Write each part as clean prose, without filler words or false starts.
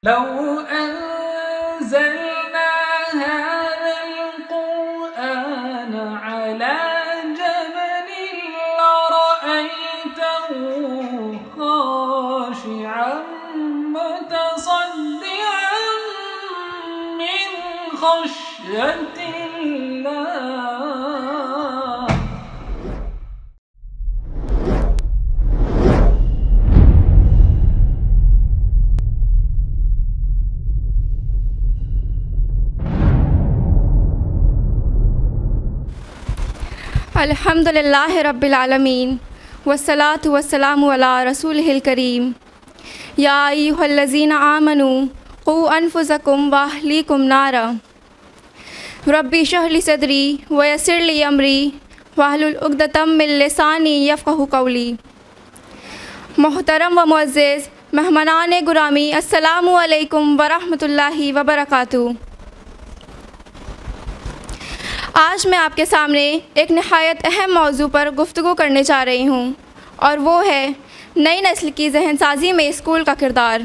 لو أنزلنا هذا القرآن على جبل لرأيته خاشعا متصدعا من خشية الله. الحمدللہ رب العالمین والصلاة والسلام علی رسولہ الکریم. یا ایھا الذین آمنوا قوا انفسکم واہلیکم نارا ربی اشرح لی صدری ویسر لی امری واحلل عقدۃ من لسانی یفقہوا قولی. محترم و معزز مہمانان گرامی، السلام علیکم ورحمۃ اللہ وبرکاتہ. آج میں آپ کے سامنے ایک نہایت اہم موضوع پر گفتگو کرنے جا رہی ہوں، اور وہ ہے نئی نسل کی ذہن سازی میں اسکول کا کردار.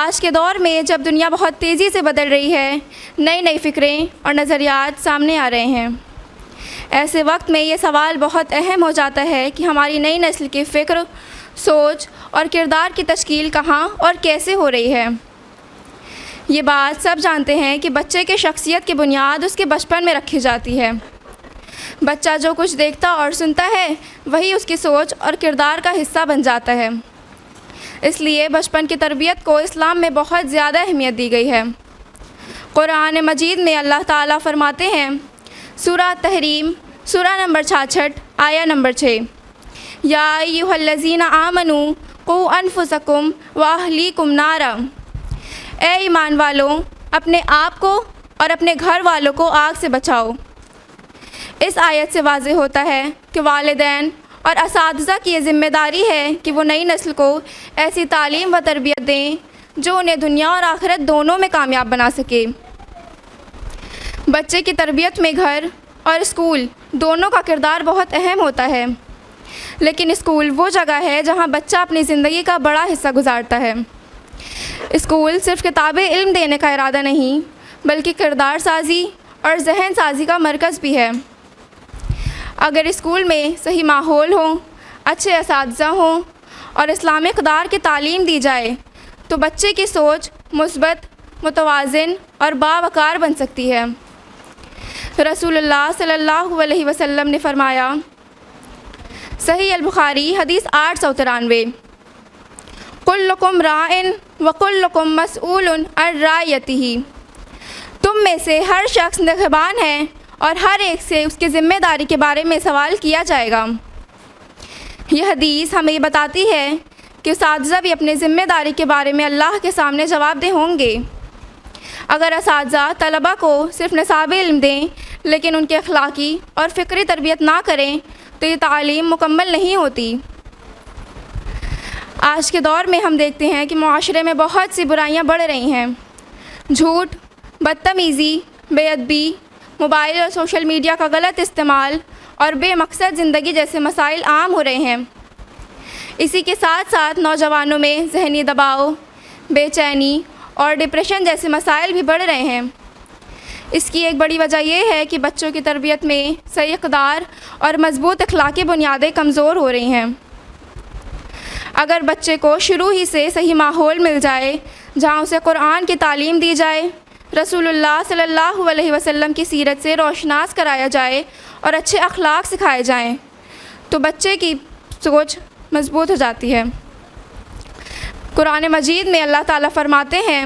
آج کے دور میں جب دنیا بہت تیزی سے بدل رہی ہے، نئی نئی فکریں اور نظریات سامنے آ رہے ہیں. ایسے وقت میں یہ سوال بہت اہم ہو جاتا ہے کہ ہماری نئی نسل کی فکر، سوچ اور کردار کی تشکیل کہاں اور کیسے ہو رہی ہے. یہ بات سب جانتے ہیں کہ بچے کے شخصیت کی بنیاد اس کے بچپن میں رکھی جاتی ہے. بچہ جو کچھ دیکھتا اور سنتا ہے وہی اس کی سوچ اور کردار کا حصہ بن جاتا ہے. اس لیے بچپن کی تربیت کو اسلام میں بہت زیادہ اہمیت دی گئی ہے. قرآن مجید میں اللہ تعالیٰ فرماتے ہیں، سورہ تحریم سورہ نمبر 66 آیہ نمبر 6، یا ایھا الذین آمنوا قوا انفسکم واہلیکم نارا، اے ایمان والوں اپنے آپ کو اور اپنے گھر والوں کو آگ سے بچاؤ. اس آیت سے واضح ہوتا ہے کہ والدین اور اساتذہ کی یہ ذمہ داری ہے کہ وہ نئی نسل کو ایسی تعلیم و تربیت دیں جو انہیں دنیا اور آخرت دونوں میں کامیاب بنا سکے. بچے کی تربیت میں گھر اور اسکول دونوں کا کردار بہت اہم ہوتا ہے، لیکن اسکول وہ جگہ ہے جہاں بچہ اپنی زندگی کا بڑا حصہ گزارتا ہے. اسکول صرف کتاب علم دینے کا ارادہ نہیں، بلکہ کردار سازی اور ذہن سازی کا مرکز بھی ہے. اگر اسکول میں صحیح ماحول ہو، اچھے اساتذہ ہوں اور اسلامی اقدار کی تعلیم دی جائے تو بچے کی سوچ مثبت، متوازن اور باوقار بن سکتی ہے. رسول اللہ صلی اللہ علیہ وسلم نے فرمایا، صحیح البخاری حدیث 893، کلکم راعٍ وکلکم مسئول عن رعیتہ، تم میں سے ہر شخص نگہبان ہے اور ہر ایک سے اس کی ذمہ داری کے بارے میں سوال کیا جائے گا. یہ حدیث ہمیں یہ بتاتی ہے کہ اساتذہ بھی اپنی ذمہ داری کے بارے میں اللہ کے سامنے جواب دہ ہوں گے. اگر اساتذہ طلباء کو صرف نصاب علم دیں لیکن ان کی اخلاقی اور فکری تربیت نہ کریں تو یہ تعلیم مکمل نہیں ہوتی. آج کے دور میں ہم دیکھتے ہیں کہ معاشرے میں بہت سی برائیاں بڑھ رہی ہیں. جھوٹ، بدتمیزی، بے ادبی، موبائل اور سوشل میڈیا کا غلط استعمال اور بے مقصد زندگی جیسے مسائل عام ہو رہے ہیں. اسی کے ساتھ ساتھ نوجوانوں میں ذہنی دباؤ، بے چینی اور ڈپریشن جیسے مسائل بھی بڑھ رہے ہیں. اس کی ایک بڑی وجہ یہ ہے کہ بچوں کی تربیت میں صحیح اقدار اور مضبوط اخلاقی بنیادیں کمزور ہو رہی ہیں. اگر بچے کو شروع ہی سے صحیح ماحول مل جائے جہاں اسے قرآن کی تعلیم دی جائے، رسول اللہ صلی اللہ علیہ وسلم کی سیرت سے روشناس کرایا جائے اور اچھے اخلاق سکھائے جائیں تو بچے کی سوچ مضبوط ہو جاتی ہے. قرآن مجید میں اللہ تعالیٰ فرماتے ہیں،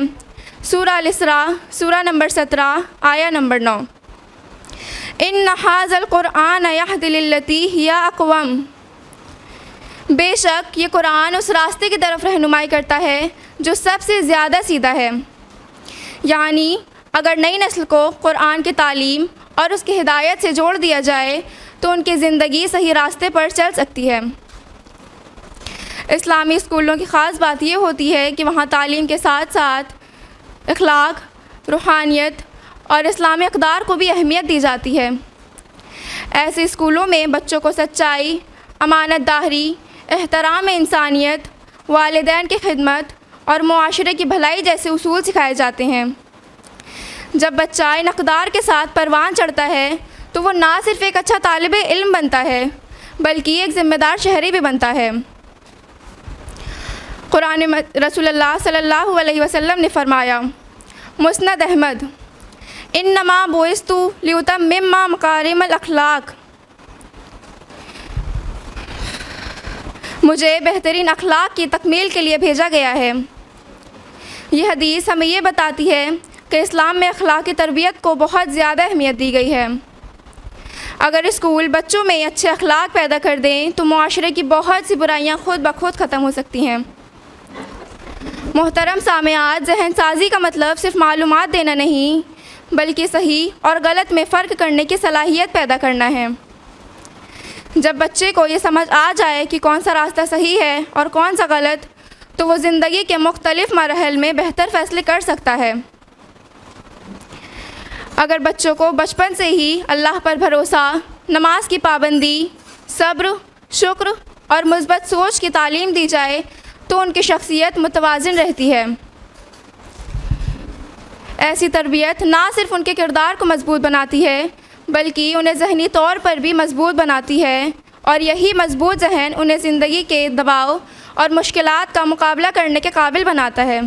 سورہ الاسراء سورہ نمبر 17 آیہ نمبر 9، ان ھذا القرآن یہدی للتی ہی اقوم، بے شک یہ قرآن اس راستے کی طرف رہنمائی کرتا ہے جو سب سے زیادہ سیدھا ہے. یعنی اگر نئی نسل کو قرآن کی تعلیم اور اس کی ہدایت سے جوڑ دیا جائے تو ان کی زندگی صحیح راستے پر چل سکتی ہے. اسلامی اسکولوں کی خاص بات یہ ہوتی ہے کہ وہاں تعلیم کے ساتھ ساتھ اخلاق، روحانیت اور اسلامی اقدار کو بھی اہمیت دی جاتی ہے. ایسے اسکولوں میں بچوں کو سچائی، امانت داری، احترام انسانیت، والدین کی خدمت اور معاشرے کی بھلائی جیسے اصول سکھائے جاتے ہیں۔ جب بچہ ان اقدار کے ساتھ پروان چڑھتا ہے تو وہ نہ صرف ایک اچھا طالب علم بنتا ہے بلکہ ایک ذمہ دار شہری بھی بنتا ہے۔ رسول اللہ صلی اللہ علیہ وسلم نے فرمایا، مسند احمد، انما بعثت لاتمم مکارم الاخلاق، مجھے بہترین اخلاق کی تکمیل کے لیے بھیجا گیا ہے۔ یہ حدیث ہمیں یہ بتاتی ہے کہ اسلام میں اخلاقی تربیت کو بہت زیادہ اہمیت دی گئی ہے۔ اگر اسکول بچوں میں اچھے اخلاق پیدا کر دیں تو معاشرے کی بہت سی برائیاں خود بخود ختم ہو سکتی ہیں۔ محترم سامعات، ذہن سازی کا مطلب صرف معلومات دینا نہیں بلکہ صحیح اور غلط میں فرق کرنے کی صلاحیت پیدا کرنا ہے۔ جب بچے کو یہ سمجھ آ جائے کہ کون سا راستہ صحیح ہے اور کون سا غلط، تو وہ زندگی کے مختلف مراحل میں بہتر فیصلے کر سکتا ہے۔ اگر بچوں کو بچپن سے ہی اللہ پر بھروسہ، نماز کی پابندی، صبر، شکر اور مثبت سوچ کی تعلیم دی جائے تو ان کی شخصیت متوازن رہتی ہے۔ ایسی تربیت نہ صرف ان کے کردار کو مضبوط بناتی ہے بلکہ انہیں ذہنی طور پر بھی مضبوط بناتی ہے، اور یہی مضبوط ذہن انہیں زندگی کے دباؤ اور مشکلات کا مقابلہ کرنے کے قابل بناتا ہے۔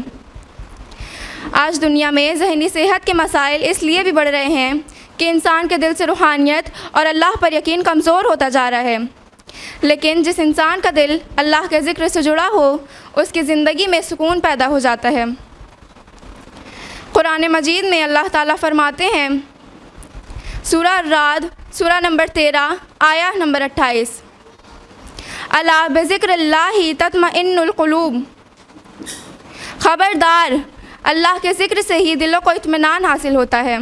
آج دنیا میں ذہنی صحت کے مسائل اس لیے بھی بڑھ رہے ہیں کہ انسان کے دل سے روحانیت اور اللہ پر یقین کمزور ہوتا جا رہا ہے، لیکن جس انسان کا دل اللہ کے ذکر سے جڑا ہو اس کی زندگی میں سکون پیدا ہو جاتا ہے۔ قرآن مجید میں اللہ تعالیٰ فرماتے ہیں، سورہ الرعد سورہ نمبر 13 آیہ نمبر 28، الا بذکر اللہ تطمئن القلوب، خبردار اللہ کے ذکر سے ہی دلوں کو اطمینان حاصل ہوتا ہے۔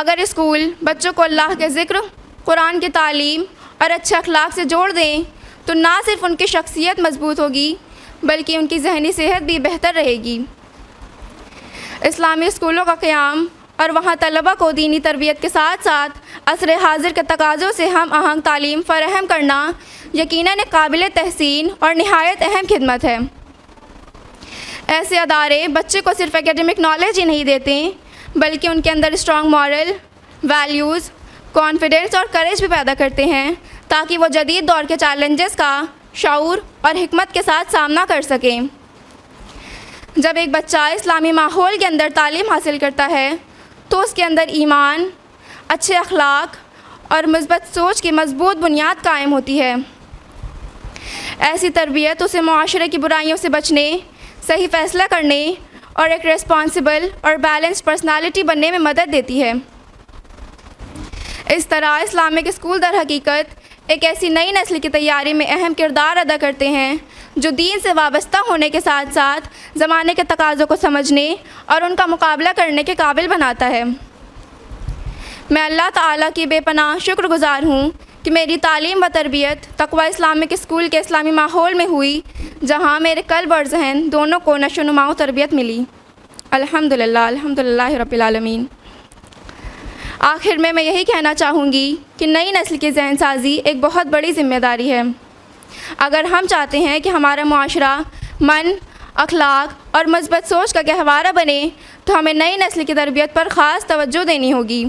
اگر اسکول بچوں کو اللہ کے ذکر، قرآن کی تعلیم اور اچھے اخلاق سے جوڑ دیں تو نہ صرف ان کی شخصیت مضبوط ہوگی بلکہ ان کی ذہنی صحت بھی بہتر رہے گی۔ اسلامی اسکولوں کا قیام اور وہاں طلبہ کو دینی تربیت کے ساتھ ساتھ عصر حاضر کے تقاضوں سے ہم آہنگ تعلیم فراہم کرنا یقیناً ایک قابل تحسین اور نہایت اہم خدمت ہے۔ ایسے ادارے بچے کو صرف اکیڈمک نالج ہی نہیں دیتے بلکہ ان کے اندر اسٹرانگ مورل ویلیوز، کانفیڈنس اور کریج بھی پیدا کرتے ہیں تاکہ وہ جدید دور کے چیلنجز کا شعور اور حکمت کے ساتھ سامنا کر سکیں۔ جب ایک بچہ اسلامی ماحول کے اندر تعلیم حاصل کرتا ہے تو اس کے اندر ایمان، اچھے اخلاق اور مثبت سوچ کی مضبوط بنیاد قائم ہوتی ہے۔ ایسی تربیت اسے معاشرے کی برائیوں سے بچنے، صحیح فیصلہ کرنے اور ایک ریسپانسبل اور بیلنسڈ پرسنالٹی بننے میں مدد دیتی ہے۔ اس طرح اسلامک اسکول در حقیقت ایک ایسی نئی نسل کی تیاری میں اہم کردار ادا کرتے ہیں جو دین سے وابستہ ہونے کے ساتھ ساتھ زمانے کے تقاضوں کو سمجھنے اور ان کا مقابلہ کرنے کے قابل بناتا ہے۔ میں اللہ تعالیٰ کی بے پناہ شکر گزار ہوں کہ میری تعلیم و تربیت تقویٰ اسلامک اسکول کے اسلامی ماحول میں ہوئی، جہاں میرے قلب اور ذہن دونوں کو نشو و نما و تربیت ملی۔ الحمدللہ رب العالمین۔ آخر میں یہی کہنا چاہوں گی کہ نئی نسل کی ذہن سازی ایک بہت بڑی ذمہ داری ہے۔ اگر ہم چاہتے ہیں کہ ہمارا معاشرہ من، اخلاق اور مثبت سوچ کا گہوارہ بنے تو ہمیں نئی نسل کی تربیت پر خاص توجہ دینی ہوگی۔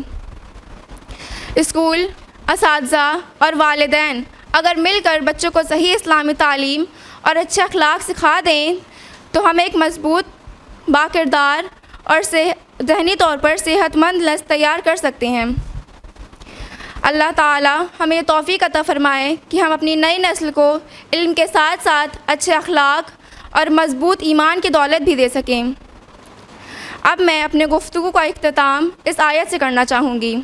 اسکول، اساتذہ اور والدین اگر مل کر بچوں کو صحیح اسلامی تعلیم اور اچھے اخلاق سکھا دیں تو ہم ایک مضبوط، باکردار اور ذہنی طور پر صحت مند نسل تیار کر سکتے ہیں۔ اللہ تعالی ہمیں توفیق عطا فرمائے کہ ہم اپنی نئی نسل کو علم کے ساتھ ساتھ اچھے اخلاق اور مضبوط ایمان کی دولت بھی دے سکیں۔ اب میں اپنے گفتگو کا اختتام اس آیت سے کرنا چاہوں گی۔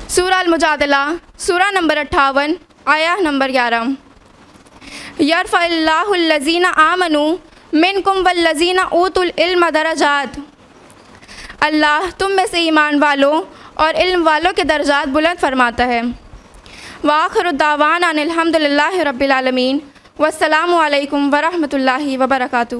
سورہ المجادلہ سورہ نمبر 58 آیہ نمبر 11، یرفع اللہ الذین آمنوا منکم والذین اوتوا العلم درجات، اللہ تم میں سے ایمان والوں اور علم والوں کے درجات بلند فرماتا ہے۔ وآخر الدعوانا ان الحمد للہ رب العالمین، والسلام علیکم ورحمۃ اللہ وبرکاتہ۔